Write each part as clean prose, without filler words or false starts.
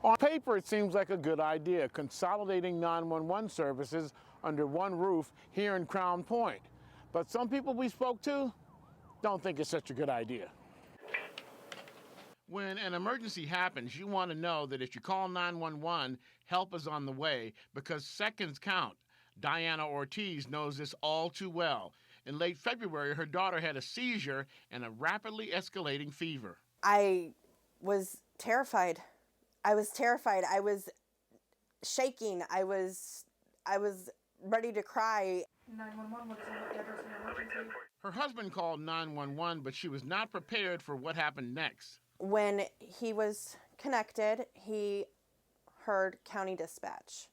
On paper, it seems like a good idea, consolidating 911 services under one roof here in Crown Point. But some people we spoke to don't think it's such a good idea. When an emergency happens, you want to know that if you call 911, help is on the way because seconds count. Diana Ortiz knows this all too well. In late February, her daughter had a seizure and a rapidly escalating fever. I was terrified. I was terrified. I was shaking. I was ready to cry. 911, what is the address of the emergency? Her husband called 911, but she was not prepared for what happened next. When he was connected, he heard county dispatch.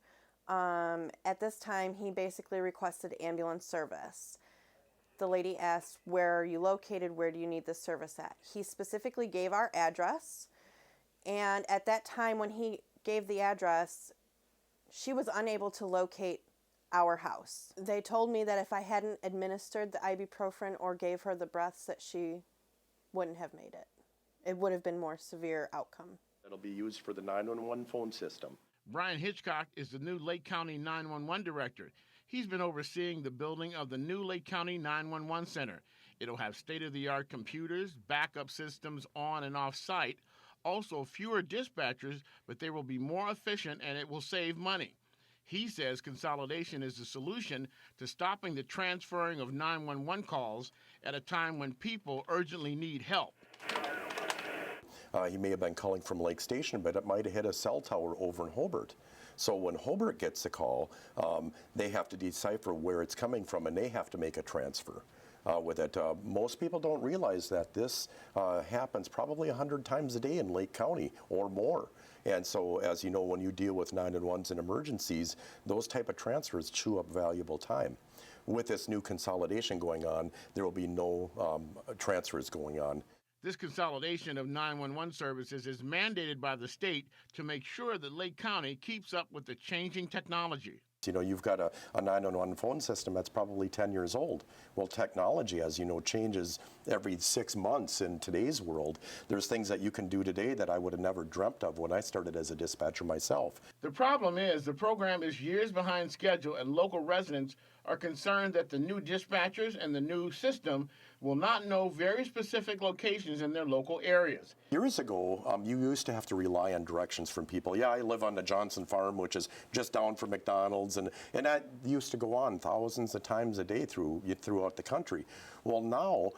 At this time, he basically requested ambulance service. The lady asked, where are you located? Where do you need this service at? He specifically gave our address. And at that time, when he gave the address, she was unable to locate our house. They told me that if I hadn't administered the ibuprofen or gave her the breaths, that she wouldn't have made it. It would have been more severe outcome. It'll be used for the 911 phone system. Brian Hitchcock is the new Lake County 911 director. He's been overseeing the building of the new Lake County 911 Center. It'll have state-of-the-art computers, backup systems on and off site, also fewer dispatchers, but they will be more efficient and it will save money. He says consolidation is the solution to stopping the transferring of 911 calls at a time when people urgently need help. He may have been calling from Lake Station, but it might have hit a cell tower over in Hobart. So when Hobart gets the call, they have to decipher where it's coming from, and they have to make a transfer with it. Most people don't realize that this happens probably 100 times a day in Lake County or more. And so, as you know, when you deal with 911s and emergencies, those type of transfers chew up valuable time. With this new consolidation going on, there will be no transfers going on. This consolidation of 911 services is mandated by the state to make sure that Lake County keeps up with the changing technology. You know, you've got a 911 phone system that's probably 10 years old. Well, technology, as you know, changes every 6 months in today's world. There's things that you can do today that I would have never dreamt of when I started as a dispatcher myself. The problem is the program is years behind schedule and local residents are concerned that the new dispatchers and the new system will not know very specific locations in their local areas. Years ago, you used to have to rely on directions from people. Yeah, I live on the Johnson Farm, which is just down from McDonald's, and that used to go on thousands of times a day throughout the country. Well, now,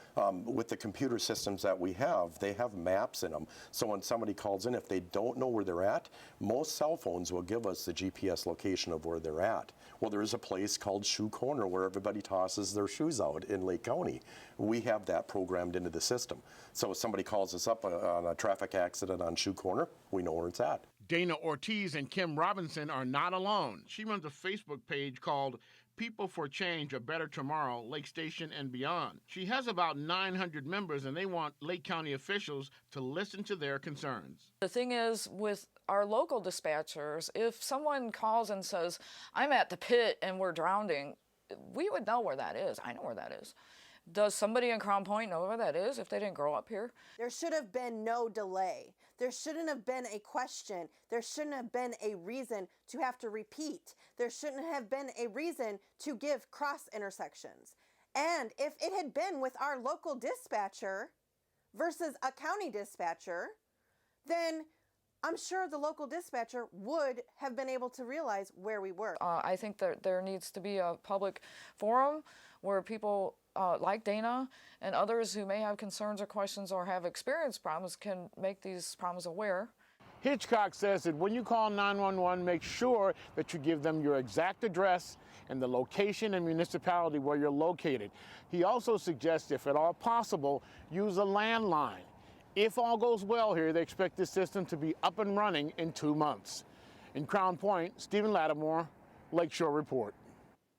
with the computer systems that we have, they have maps in them. So when somebody calls in, if they don't know where they're at, most cell phones will give us the GPS location of where they're at. Well, there is a place called Shoe Corner where everybody tosses their shoes out in Lake County. We have that programmed into the system. So if somebody calls us up on a traffic accident on Shoe Corner, we know where it's at. Dana Ortiz and Kim Robinson are not alone. She runs a Facebook page called People for Change, A Better Tomorrow, Lake Station and Beyond. She has about 900 members, and they want Lake County officials to listen to their concerns. The thing is, with our local dispatchers, if someone calls and says, I'm at the pit and we're drowning, we would know where that is. I know where that is. Does somebody in Crown Point know where that is if they didn't grow up here? There should have been no delay. There shouldn't have been a question. There shouldn't have been a reason to have to repeat. There shouldn't have been a reason to give cross intersections. And if it had been with our local dispatcher versus a county dispatcher, then I'm sure the local dispatcher would have been able to realize where we were. I think that there needs to be a public forum where people like Dana and others who may have concerns or questions or have experienced problems can make these problems aware. Hitchcock says that when you call 911, make sure that you give them your exact address and the location and municipality where you're located. He also suggests, if at all possible, use a landline. If all goes well here, they expect this system to be up and running in 2 months. In Crown Point, Stephen Lattimore, Lakeshore Report.